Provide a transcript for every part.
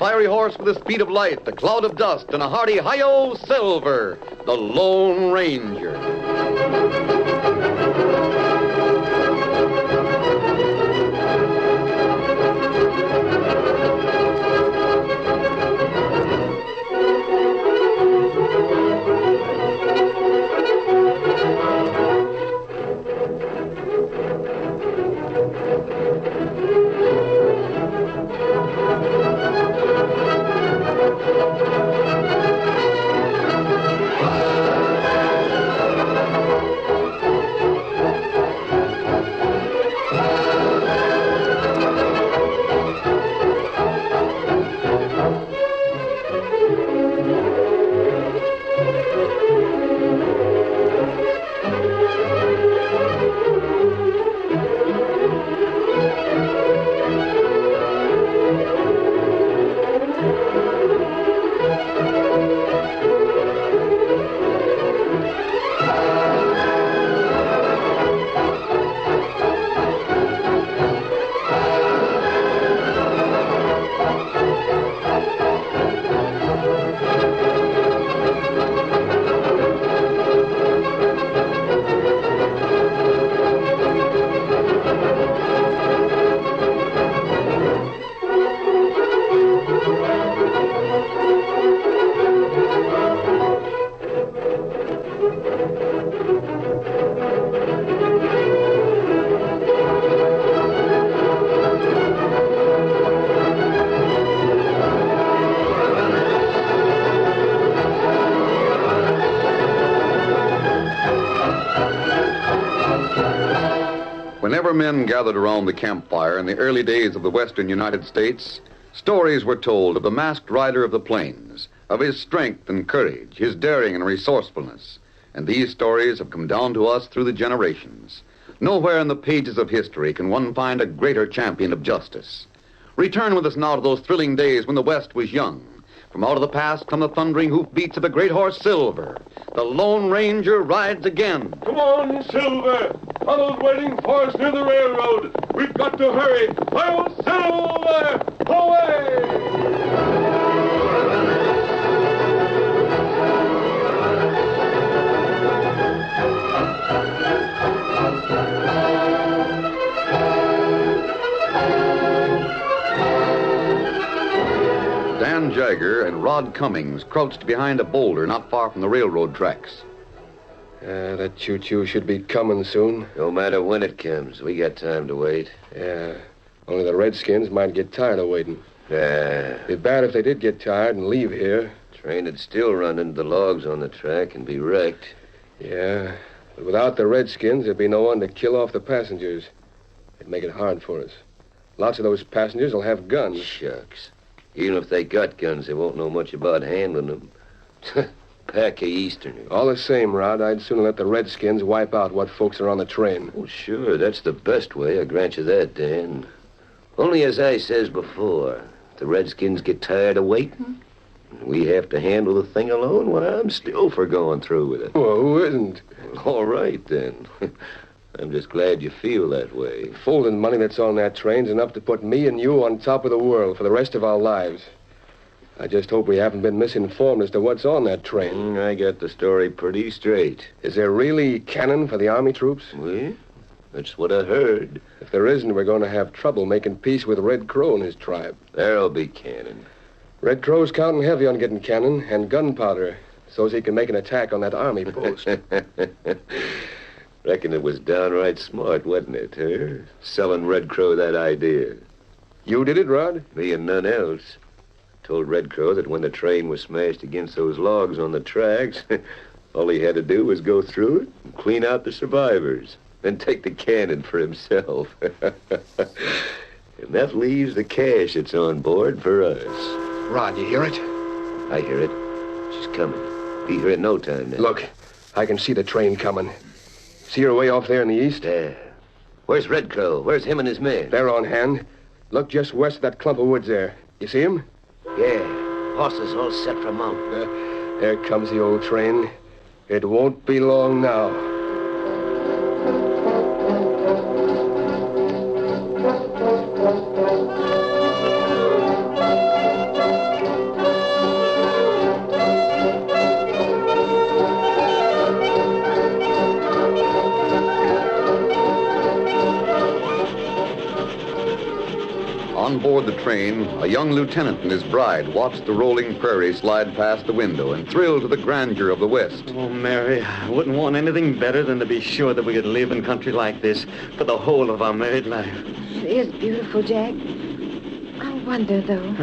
fiery horse with the speed of light, a cloud of dust, and a hearty hi-yo Silver, the Lone Ranger. Whenever men gathered around the campfire in the early days of the western United States, stories were told of the masked rider of the plains, of his strength and courage, his daring and resourcefulness. And these stories have come down to us through the generations. Nowhere in the pages of history can one find a greater champion of justice. Return with us now to those thrilling days when the West was young. From out of the past come the thundering hoofbeats of the great horse Silver. The Lone Ranger rides again. Come on, Silver. Tunnel's waiting for us near the railroad. We've got to hurry. Hi-yo, Silver! Away! Dan Jagger and Rod Cummings crouched behind a boulder not far from the railroad tracks. That choo-choo should be coming soon. No matter when it comes, we got time to wait. Yeah, only the Redskins might get tired of waiting. Yeah. It'd be bad if they did get tired and leave here. Train would still run into the logs on the track and be wrecked. Yeah, but without the Redskins, there'd be no one to kill off the passengers. It'd make it hard for us. Lots of those passengers will have guns. Shucks. Even if they got guns, they won't know much about handling them. Pack of Easterners. All the same, Rod, I'd sooner let the Redskins wipe out what folks are on the train. Oh, sure, that's the best way. I grant you that, Dan. Only as I says before, if the Redskins get tired of waiting, we have to handle the thing alone, well, I'm still for going through with it. Well, who isn't? All right, then. I'm just glad you feel that way. Folding money that's on that train's enough to put me and you on top of the world for the rest of our lives. I just hope we haven't been misinformed as to what's on that train. I got the story pretty straight. Is there really cannon for the Army troops? Well, that's what I heard. If there isn't, we're going to have trouble making peace with Red Crow and his tribe. There'll be cannon. Red Crow's counting heavy on getting cannon and gunpowder so's he can make an attack on that Army post. Reckon it was downright smart, wasn't it, huh? Selling Red Crow that idea. You did it, Rod? Me and none else. Told Red Crow that when the train was smashed against those logs on the tracks, all he had to do was go through it and clean out the survivors, then take the cannon for himself. And that leaves the cash that's on board for us. Rod, you hear it? I hear it. She's coming. Be here in no time now. Look, I can see the train coming. See her way off there in the east? There. Where's Red Crow? Where's him and his men? They're on hand. Look just west of that clump of woods there. You see him? Yeah. Horses all set for mount. There comes the old train. It won't be long now. On board the train, a young lieutenant and his bride watched the rolling prairie slide past the window and thrilled to the grandeur of the West. Oh, Mary, I wouldn't want anything better than to be sure that we could live in country like this for the whole of our married life. It is beautiful, Jack. I wonder, though.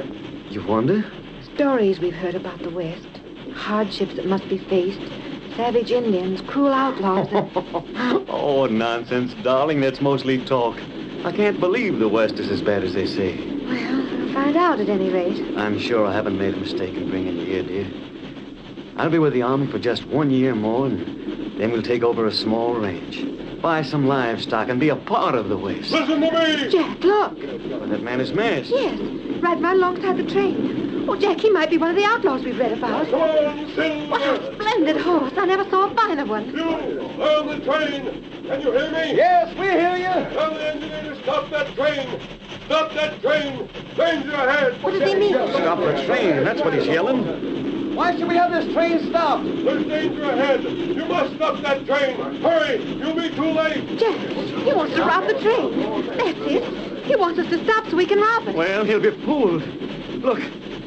You wonder? Stories we've heard about the West. Hardships that must be faced. Savage Indians, cruel outlaws. Oh, nonsense, darling. That's mostly talk. I can't believe the West is as bad as they say. Well, we'll find out at any rate. I'm sure I haven't made a mistake in bringing you here, dear. I'll be with the Army for just 1 year more, and then we'll take over a small ranch, buy some livestock, and be a part of the West. Listen to me! Jack, look. But that man is masked. Yes, right alongside the train. Oh, Jack, he might be one of the outlaws we've read about. Come on, Silver! What a splendid horse. I never saw a finer one. You, on the train! Can you hear me? Yes, we hear you. Tell the engineer to stop that train! Stop that train! Danger ahead! What does he mean? Stop the train. That's what he's yelling. Why should we have this train stopped? There's danger ahead! You must stop that train! Hurry! You'll be too late! Jack, he wants to rob the train. That's it. He wants us to stop so we can rob it. Well, he'll be fooled.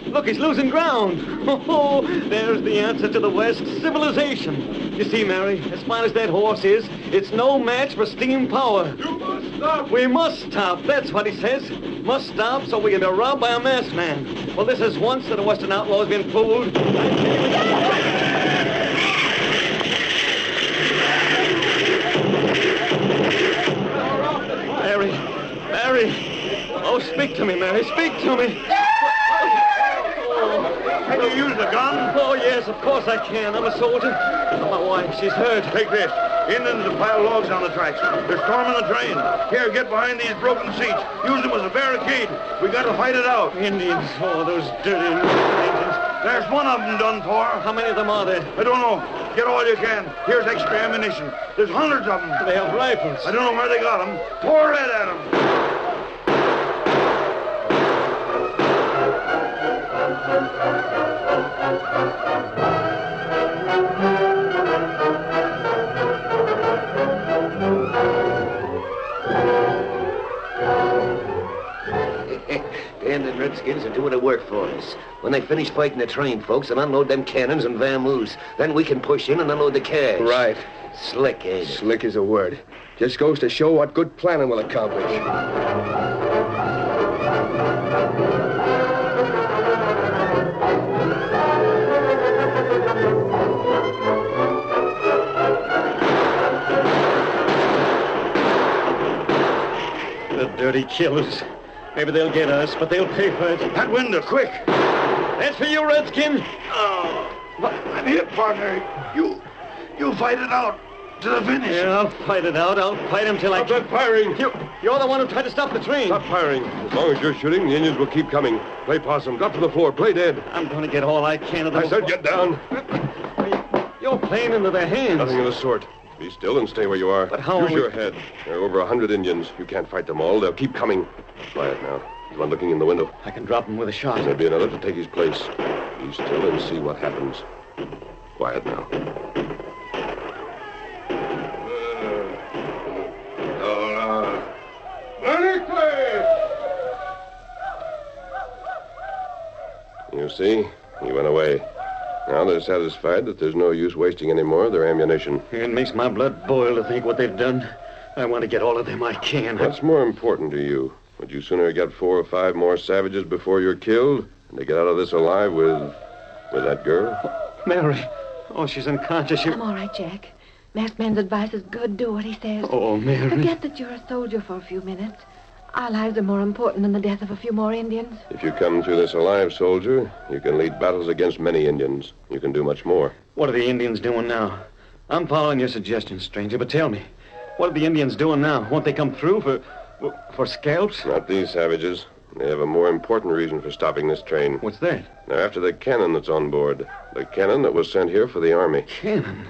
Look, he's losing ground. Oh, there's the answer to the West, civilization. You see, Mary, as fine as that horse is, it's no match for steam power. You must stop! We must stop, that's what he says. Must stop so we can be robbed by a masked man. Well, this is once that a Western outlaw has been fooled. Mary. Oh, speak to me, Mary, speak to me. Can you use the gun? Oh, yes, of course I can. I'm a soldier. My wife, she's hurt. Take this. Indians have piled logs on the tracks. They're storming the train. Here, get behind these broken seats. Use them as a barricade. We got to fight it out. Indians. Oh, those dirty Indians. There's one of them done for. How many of them are there? I don't know. Get all you can. Here's extra ammunition. There's hundreds of them. They have rifles. I don't know where they got them. Pour lead at them. And the Redskins are doing the work for us. When they finish fighting the train, folks, and unload them cannons and vamoose, then we can push in and unload the cash. Right. Slick, ain't it? Slick is a word. Just goes to show what good planning will accomplish. The dirty killers. Maybe they'll get us, but they'll pay for it. That window, quick. That's for you, Redskin. Oh, I'm hit, partner. You fight it out to the finish. Yeah, I'll fight it out. I'll fight him till I... Stop that firing. You're the one who tried to stop the train. Stop firing. As long as you're shooting, the Indians will keep coming. Play possum. Drop to the floor. Play dead. I'm going to get all I can of them. I said get down. You're playing into their hands. Nothing of the sort. Be still and stay where you are. But how Use are we... your head. There are over 100 Indians. You can't fight them all. They'll keep coming. Quiet now. There's one looking in the window. I can drop him with a shot. There'll be another to take his place. Be still and see what happens. Quiet now. You see? He went away. Now they're satisfied that there's no use wasting any more of their ammunition. It makes my blood boil to think what they've done. I want to get all of them I can. What's more important to you? Would you sooner get 4 or 5 more savages before you're killed and to get out of this alive with that girl? Mary. Oh, she's unconscious. I'm all right, Jack. Masked man's advice is good. Do what he says. Oh, Mary. Forget that you're a soldier for a few minutes. Our lives are more important than the death of a few more Indians. If you come through this alive, soldier, you can lead battles against many Indians. You can do much more. What are the Indians doing now? I'm following your suggestions, stranger, but tell me, what are the Indians doing now? Won't they come through for scalps? Not these savages. They have a more important reason for stopping this train. What's that? They're after the cannon that's on board. The cannon that was sent here for the Army. Cannon?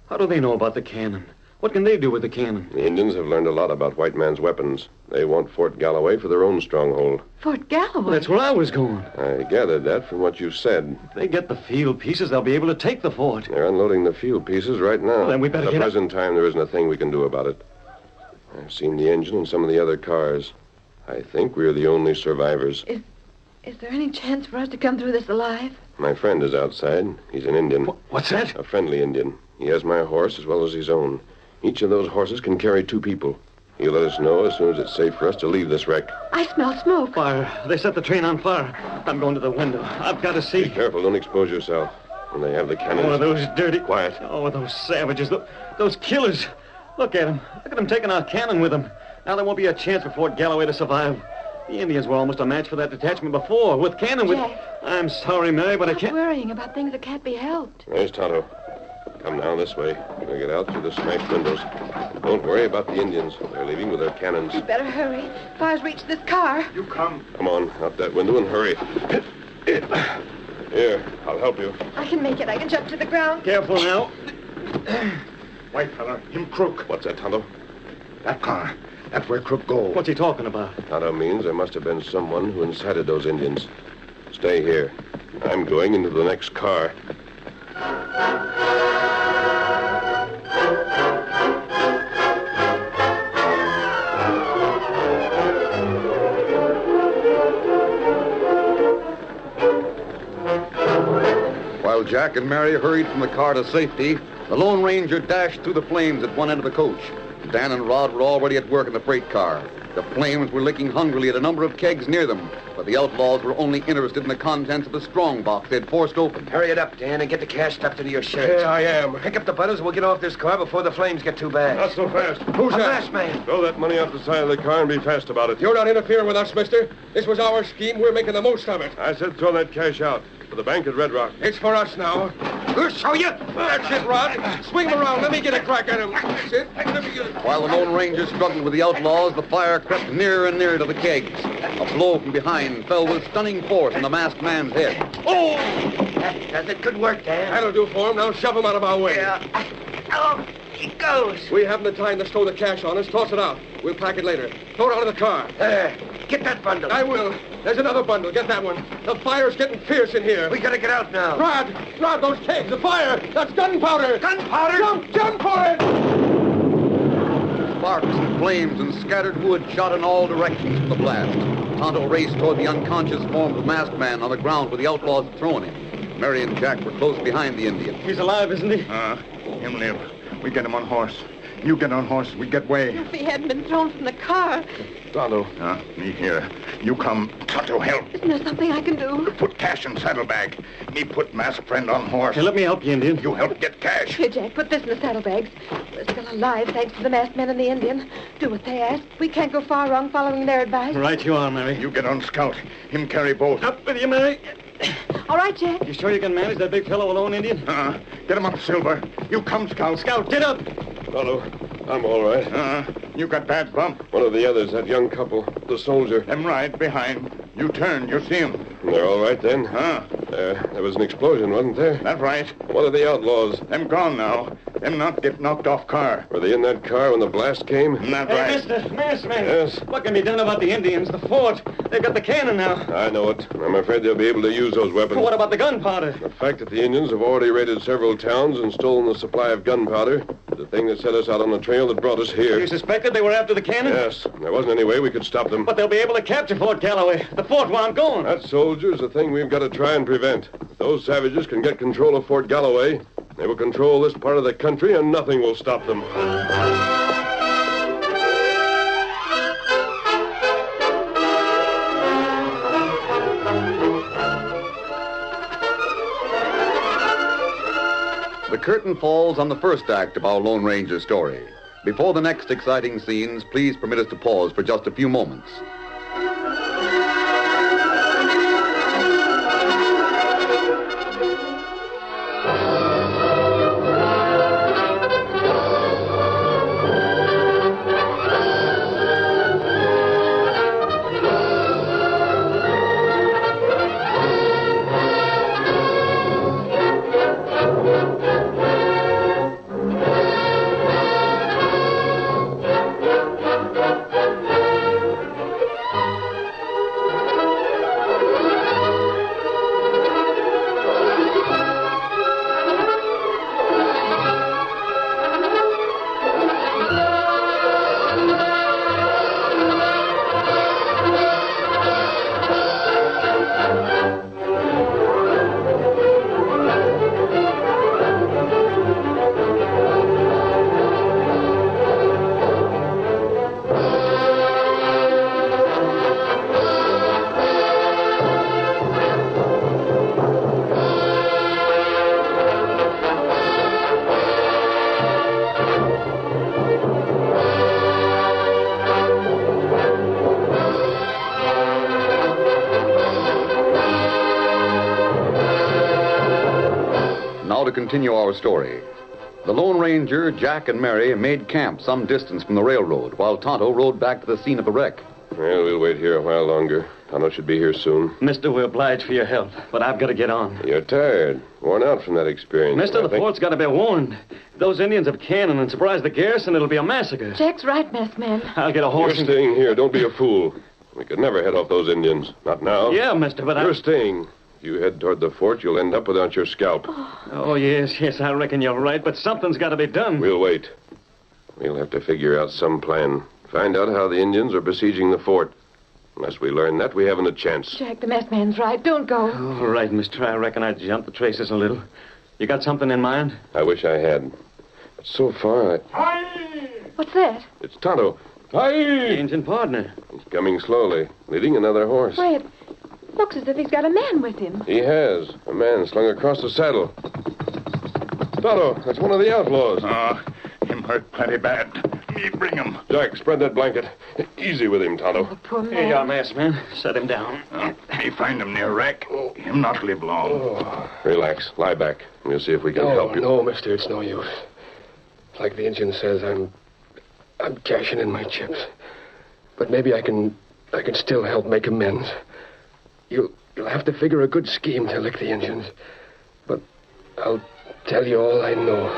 How do they know about the cannon? What can they do with the cannon? The Indians have learned a lot about white man's weapons. They want Fort Galloway for their own stronghold. Fort Galloway? That's where I was going. I gathered that from what you said. If they get the field pieces, they'll be able to take the fort. They're unloading the field pieces right now. Well, then we better At get the present time, there isn't a thing we can do about it. I've seen the engine and some of the other cars. I think we're the only survivors. Is there any chance for us to come through this alive? My friend is outside. He's an Indian. What's that? A friendly Indian. He has my horse as well as his own. Each of those horses can carry 2 people. He'll let us know as soon as it's safe for us to leave this wreck. I smell smoke. Fire. They set the train on fire. I'm going to the window. I've got to see. Be careful. Don't expose yourself. When they have the cannons... Oh, those dirty... Quiet. Oh, those savages. Those killers. Look at them. Look at them taking our cannon with them. Now there won't be a chance for Fort Galloway to survive. The Indians were almost a match for that detachment before. With cannon, with... Jack. I'm sorry, Mary, but I can't... Worrying about things that can't be helped. There's Tonto. Come now this way. We'll get out through the smashed windows. Don't worry about the Indians. They're leaving with their cannons. You'd better hurry. Fire's reached this car. You come. Come on, out that window and hurry. Here, I'll help you. I can make it. I can jump to the ground. Careful now. White fella, him crook. What's that, Tonto? That car. That's where crook go. What's he talking about? Tonto means there must have been someone who incited those Indians. Stay here. I'm going into the next car. While Jack and Mary hurried from the car to safety, the Lone Ranger dashed through the flames at one end of the coach. Dan and Rod were already at work in the freight car. The flames were licking hungrily at a number of kegs near them, but the outlaws were only interested in the contents of the strong box they'd forced open. Hurry it up, Dan, and get the cash stuffed into your shirt. Yeah, I am. Pick up the bundles and we'll get off this car before the flames get too bad. Not so fast. Who's A that? masked man. Throw that money off the side of the car and be fast about it. You're not interfering with us, mister. This was our scheme. We're making the most of it. I said throw that cash out for the bank at Red Rock. It's for us now. We'll show you. That's it, Rod. Swing him around. Let me get a crack at him. That's it. Let me get it. While the Lone Ranger struggled with the outlaws, the fire crept nearer and nearer to the kegs. A blow from behind fell with stunning force on the masked man's head. Oh! That does it. Good work, Dan. That'll do for him. Now shove him out of our way. Yeah. Oh, he goes. We haven't the time to stow the cash on us. Toss it out. We'll pack it later. Throw it out of the car. There. Get that bundle. I will. There's another bundle. Get that one. The fire's getting fierce in here. We gotta get out now. Rod, those kegs, the fire. That's gunpowder. Gunpowder? Jump for it. Sparks and flames and scattered wood shot in all directions from the blast. Tonto raced toward the unconscious form of the masked man on the ground where the outlaws had thrown him. Mary and Jack were close behind the Indian. He's alive, isn't he? Him live. We get him on horse. You get on horse, we get way. If he hadn't been thrown from the car, Tonto. Me here. You come. Tonto, help. isn't there something I can do? Put cash in saddlebag. Me put masked friend on horse. Hey, let me help you, Indian. You help get cash. Here, Jack, put this in the saddlebags. We're still alive, thanks to the masked men and the Indian. Do what they ask. We can't go far wrong following their advice. Right you are, Mary. You get on scout. Him carry both. Up with you, Mary. All right, Jack. You sure you can manage that big fellow alone, Indian? Get him up, Silver. You come, Scout. Scout, get up. Tonto, I'm all right. You got bad bump. One of the others, that young couple, the soldier. Them right behind. You turn, you see him. They're all right then? There was an explosion, wasn't there? That right. What are the outlaws? Them gone now. Them not get knocked off car. Were they in that car when the blast came? That Hey, right. mister, masked man. Yes? What can be done about the Indians, the fort? They've got the cannon now. I know it. I'm afraid they'll be able to use those weapons. But what about the gunpowder? The fact that the Indians have already raided several towns and stolen the supply of gunpowder is the thing that set us out on the trail that brought us here. You suspected they were after the cannon? Yes. There wasn't any way we could stop them. But they'll be able to capture Fort Galloway, the fort where I'm going. That soldier's the thing we've got to try and prevent. If those savages can get control of Fort Galloway, they will control this part of the country and nothing will stop them. The curtain falls on the first act of our Lone Ranger story. Before the next exciting scenes, please permit us to pause for just a few moments. to continue our story. The Lone Ranger, Jack, and Mary made camp some distance from the railroad, while Tonto rode back to the scene of the wreck. Well, we'll wait here a while longer. Tonto should be here soon. Mister, we're obliged for your help, but I've got to get on. You're tired. Worn out from that experience. Mister, I the think. fort's got to be warned. If those Indians have cannon and surprise the garrison, it'll be a massacre. Jack's right, masked man. I'll get a You're horse and... staying here. Don't be a fool. We could never head off those Indians. Not now. Yeah, mister, but You're staying. If you head toward the fort, you'll end up without your scalp. Oh, yes, I reckon you're right, but something's got to be done. We'll wait. We'll have to figure out some plan. Find out how the Indians are besieging the fort. Unless we learn that, we haven't a chance. Jack, the masked man's right. Don't go. All right, mister, I reckon I'd jump the traces a little. You got something in mind? I wish I had. But so far, What's that? it's Tonto. Hi! Engine partner. He's coming slowly, leading another horse. Wait. Looks as if he's got a man with him. He has. A man slung across the saddle. Tonto, that's one of the outlaws. Him hurt plenty bad. Me bring him. Jack, spread that blanket. Easy with him, Tonto. The poor man. Here you are, masked man. Set him down. Me find him near wreck. Him not live long. Relax. Lie back. We'll see if we can help you. No, mister, it's no use. Like the Indian says, I'm cashing in my chips. But maybe I can still help make amends. You'll have to figure a good scheme to lick the Indians. But I'll tell you all I know.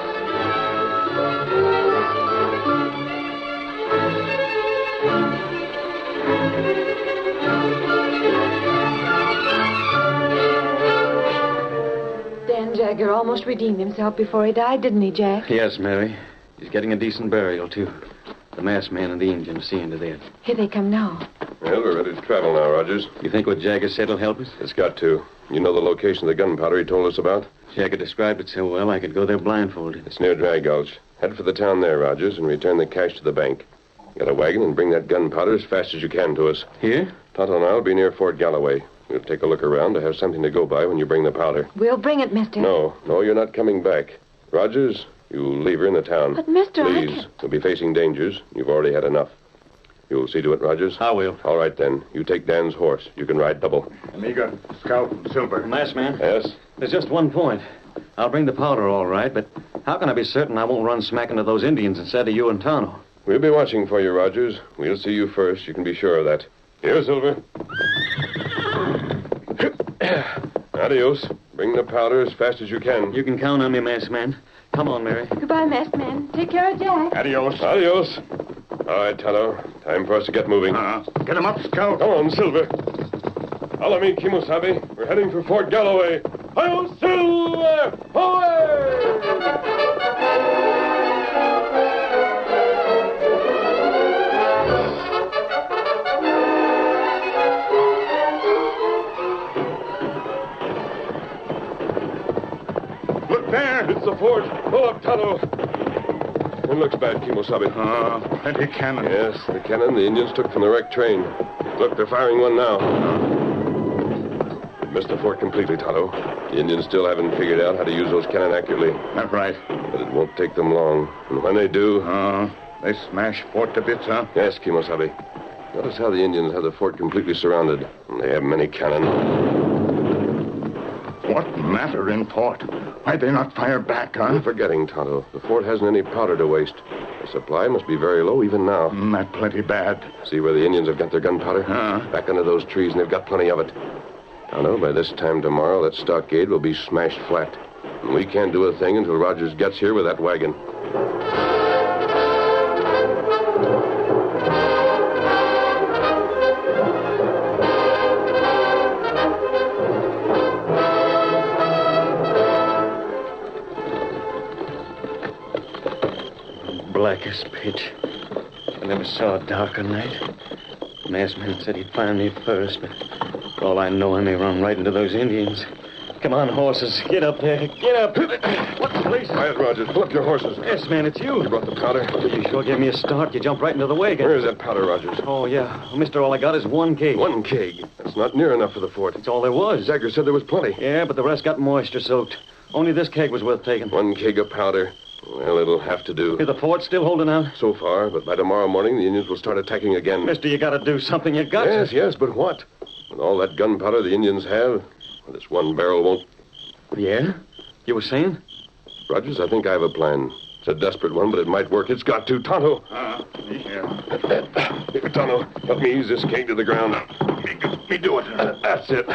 Dan Jagger almost redeemed himself before he died, didn't he, Jack? Yes, Mary. He's getting a decent burial, too. The masked man and the Indian are seeing to that. Here they come now. Well, we're ready to travel now, Rogers. You think what Jagger said will help us? It's got to. You know the location of the gunpowder he told us about? Jagger described it so well I could go there blindfolded. It's near Dry Gulch. Head for the town there, Rogers, and return the cash to the bank. Get a wagon and bring that gunpowder as fast as you can to us. Here? Tonto and I'll be near Fort Galloway. We'll take a look around to have something to go by when you bring the powder. We'll bring it, mister. No, you're not coming back. Rogers, you leave her in the town. But, mister, I Please, can't... you'll be facing dangers. You've already had enough. You'll see to it, Rogers? I will. All right, then. You take Dan's horse. You can ride double. Amiga, scalp and silver. Masked man. Yes? There's just one point. I'll bring the powder all right, but how can I be certain I won't run smack into those Indians instead of you and Tonto? We'll be watching for you, Rogers. We'll see you first. You can be sure of that. Here, Silver. Adios. Bring the powder as fast as you can. You can count on me, masked man. Come on, Mary. Goodbye, masked man. Take care of Jack. Adios. Adios. All right, Tonto. Time for us to get moving. Get him up, Scout. Come on, Silver. Follow me, Kimosabe. We're heading for Fort Galloway. Hi-yo, Silver! Look there. It's the fort. Pull up, Tonto. It looks bad, Kimosabe. Plenty cannon. Yes, the cannon the Indians took from the wrecked train. Look, they're firing one now. It missed the fort completely, Tonto. The Indians still haven't figured out how to use those cannon accurately. That's right. But it won't take them long. And when they do... They smash fort to bits, huh? Yes, Kimosabe. Notice how the Indians have the fort completely surrounded. And they have many cannon. What matter in fort? Why'd they not fire back, huh? You're forgetting, Tonto. The fort hasn't any powder to waste. The supply must be very low even now. That plenty bad. See where the Indians have got their gunpowder? Huh? Back under those trees, and they've got plenty of it. Tonto, by this time tomorrow, that stockade will be smashed flat. And we can't do a thing until Rogers gets here with that wagon. Black as pitch. I never saw a darker night. The masked man said he'd find me first, but for all I know, I may run right into those Indians. Come on, horses. Get up there. Get up. What the place? Quiet, Rogers. Pull up your horses. Yes, man, it's you. You brought the powder? You sure gave me a start. You jumped right into the wagon. Where is that powder, Rogers? Oh, yeah. Well, mister, all I got is one keg. One keg. That's not near enough for the fort. That's all there was. Zagger said there was plenty. Yeah, but the rest got moisture-soaked. Only this keg was worth taking. One keg of powder. Well, it'll have to do. Is the fort still holding out? So far, but by tomorrow morning, the Indians will start attacking again. Mister, you gotta do something. You got Yes, to. yes, but what? With all that gunpowder the Indians have, this one barrel won't... Yeah? You were saying? Rogers, I think I have a plan. It's a desperate one, but it might work. It's got to. Tonto. Here. Here, Tonto, help me ease this keg to the ground. Me do it. That's it.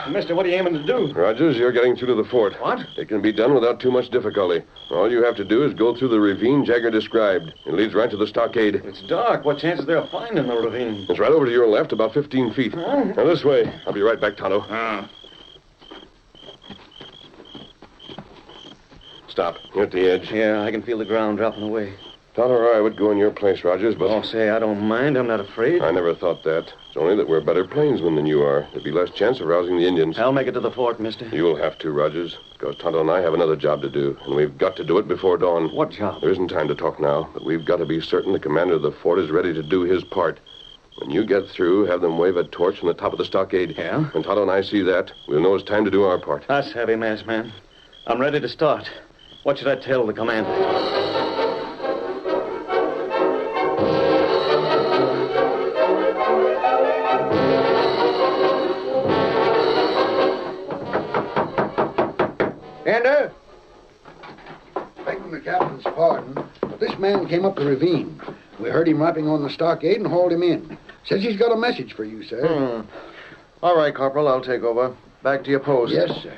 Mister, what are you aiming to do? Rogers, you're getting through to the fort. What? It can be done without too much difficulty. All you have to do is go through the ravine Jagger described. It leads right to the stockade. It's dark. What chance is there of finding the ravine? It's right over to your left, about 15 feet. Now, this way. I'll be right back, Tonto. Stop. You're at the edge. Yeah, I can feel the ground dropping away. Tonto or I would go in your place, Rogers, but... Oh, say, I don't mind. I'm not afraid. I never thought that. It's only that we're better plainsmen than you are. There'd be less chance of rousing the Indians. I'll make it to the fort, mister. You'll have to, Rogers, because Tonto and I have another job to do, and we've got to do it before dawn. What job? There isn't time to talk now, but we've got to be certain the commander of the fort is ready to do his part. When you get through, have them wave a torch from the top of the stockade. Yeah? When Tonto and I see that, we'll know it's time to do our part. That's heavy, masked man. I'm ready to start. What should I tell the commander? Commander? Begging the captain's pardon, but this man came up the ravine. We heard him rapping on the stockade and hauled him in. Says he's got a message for you, sir. All right, Corporal, I'll take over. Back to your post. Yes, sir.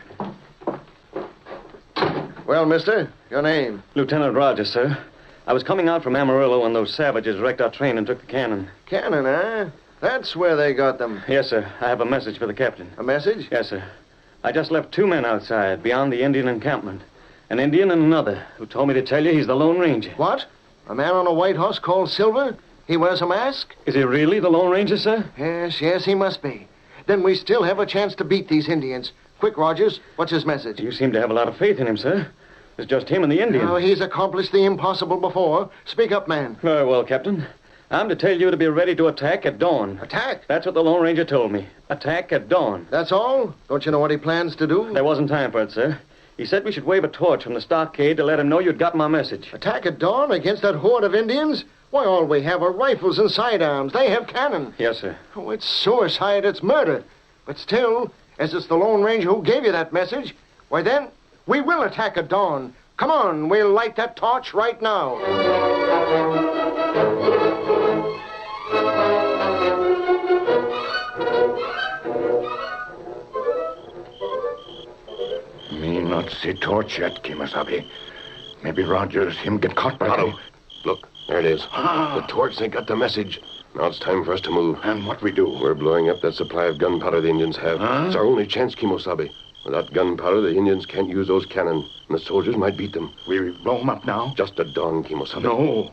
Well, mister, your name? Lieutenant Rogers, sir. I was coming out from Amarillo when those savages wrecked our train and took the cannon. Cannon, eh? That's where they got them. Yes, sir. I have a message for the captain. A message? Yes, sir. I just left 2 men outside, beyond the Indian encampment. An Indian and another, who told me to tell you he's the Lone Ranger. What? A man on a white horse called Silver? He wears a mask? Is he really the Lone Ranger, sir? Yes, he must be. Then we still have a chance to beat these Indians. Quick, Rogers, what's his message? You seem to have a lot of faith in him, sir. It's just him and the Indian. Oh, he's accomplished the impossible before. Speak up, man. Very well, Captain. I'm to tell you to be ready to attack at dawn. Attack? That's what the Lone Ranger told me. Attack at dawn. That's all? Don't you know what he plans to do? There wasn't time for it, sir. He said we should wave a torch from the stockade to let him know you'd got my message. Attack at dawn against that horde of Indians? Why, all we have are rifles and sidearms. They have cannon. Yes, sir. Oh, it's suicide. It's murder. But still, as it's the Lone Ranger who gave you that message, why then, we will attack at dawn. Come on, we'll light that torch right now. Me not see torch yet, Kimasabi. Maybe Rogers, him get caught by Tonto, look, there it is. Ah. The torch, they got the message. Now it's time for us to move. And what we do? We're blowing up that supply of gunpowder the Indians have. Huh? It's our only chance, Kimosabe. Without gunpowder, the Indians can't use those cannon, and the soldiers might beat them. We blow 'em up now? Just at dawn, Kimosabe. No.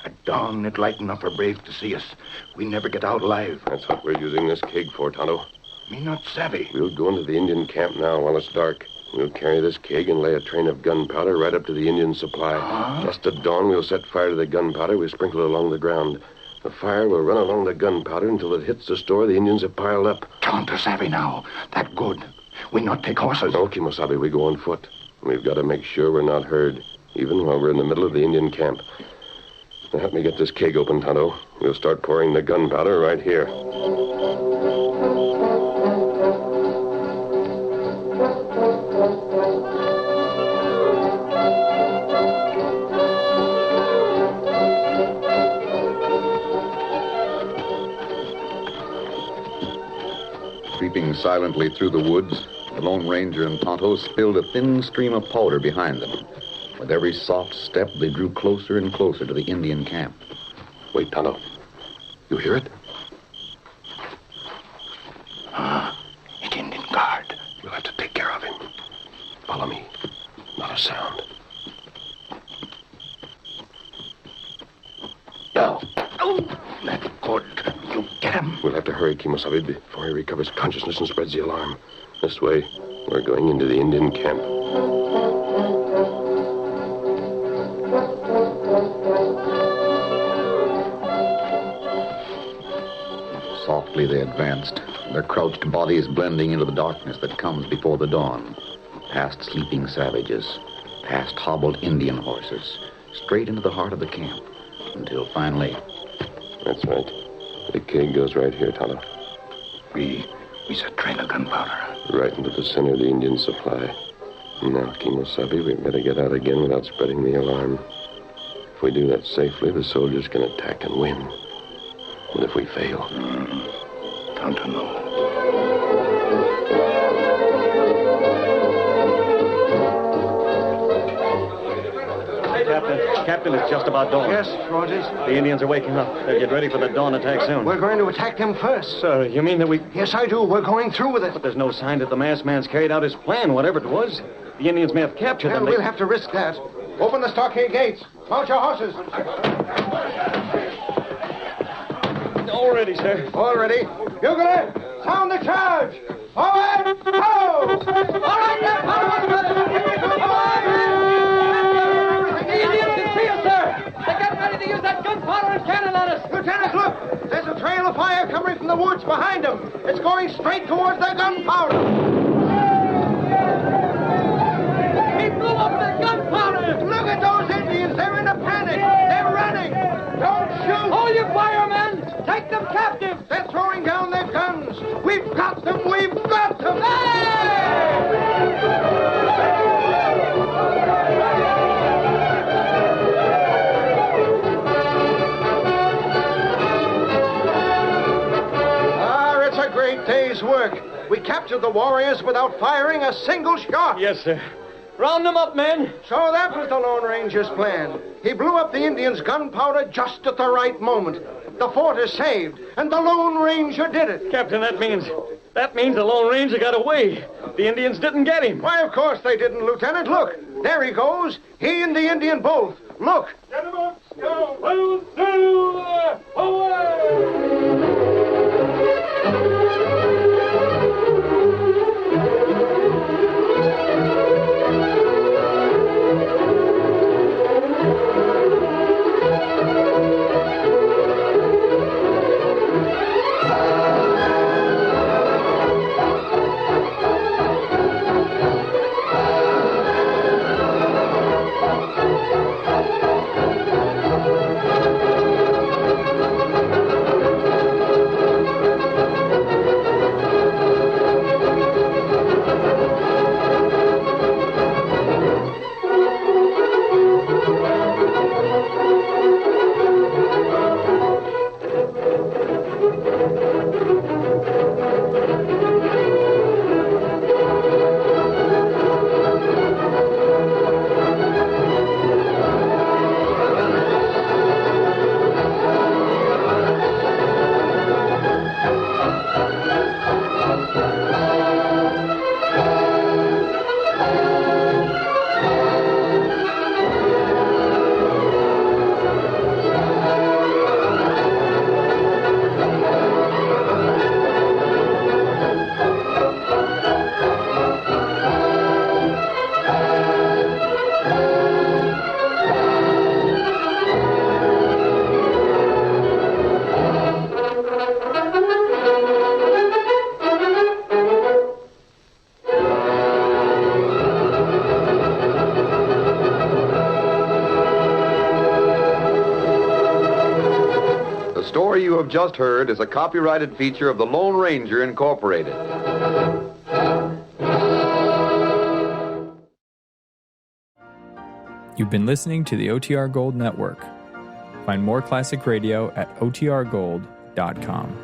At dawn, it light enough for brave to see us. We never get out alive. That's what we're using this keg for, Tonto. Me not savvy. We'll go into the Indian camp now while it's dark. We'll carry this keg and lay a train of gunpowder right up to the Indian supply. Huh? Just at dawn, we'll set fire to the gunpowder we sprinkle along the ground. The fire will run along the gunpowder until it hits the store the Indians have piled up. Tonto savvy now. That good. We not take horses. No, Kimosabe, we go on foot. We've got to make sure we're not heard, even while we're in the middle of the Indian camp. Now, help me get this keg open, Tonto. We'll start pouring the gunpowder right here. Creeping silently through the woods, the Lone Ranger and Tonto spilled a thin stream of powder behind them. With every soft step, they drew closer and closer to the Indian camp. Wait, Tonto. You hear it? It's Indian guard. We'll have to take care of him. Follow me. Not a sound. No. Oh, that's good. You get him. We'll have to hurry, Kimosabe, before he recovers consciousness and spreads the alarm. This way, we're going into the Indian camp. Softly they advanced, their crouched bodies blending into the darkness that comes before the dawn. Past sleeping savages, past hobbled Indian horses, straight into the heart of the camp, until finally... That's right. The keg goes right here, Tonto. We set train of gunpowder. Right into the center of the Indian supply. Now, Kimosabe, we better get out again without spreading the alarm. If we do that safely, the soldiers can attack and win. But if we fail... Don't know. Captain, it's just about dawn. Yes, Rogers. The Indians are waking up. They'll get ready for the dawn attack soon. We're going to attack them first. Sir, you mean that we... Yes, I do. We're going through with it. But there's no sign that the masked man's carried out his plan, whatever it was. The Indians may have captured them. We'll have to risk that. Open the stockade gates. Mount your horses. All ready, sir. All ready. Bugler, sound the charge. Forward, ho! All right, now, The Indians can see us, sir. They're getting ready to use that gunpowder and cannon on us. Lieutenant, look. There's a trail of fire coming from the woods behind them. It's going straight towards the gunpowder. He blew up the gunpowder. Look at those Indians. They're in a panic. They're running. Don't shoot. Hold your fire, men. Take them captive. They're throwing down their guns. We've got them. We've got them. It's a great day's work. We captured the warriors without firing a single shot. Yes, sir. Round them up, men. So that was the Lone Ranger's plan. He blew up the Indians' gunpowder just at the right moment. The fort is saved, and the Lone Ranger did it. Captain, that means the Lone Ranger got away. The Indians didn't get him. Why, of course they didn't, Lieutenant. Look, there he goes. He and the Indian both. Look. Gentlemen, go. Well, silver, away! The story you have just heard is a copyrighted feature of the Lone Ranger Incorporated. You've been listening to the OTR Gold Network. Find more classic radio at otrgold.com.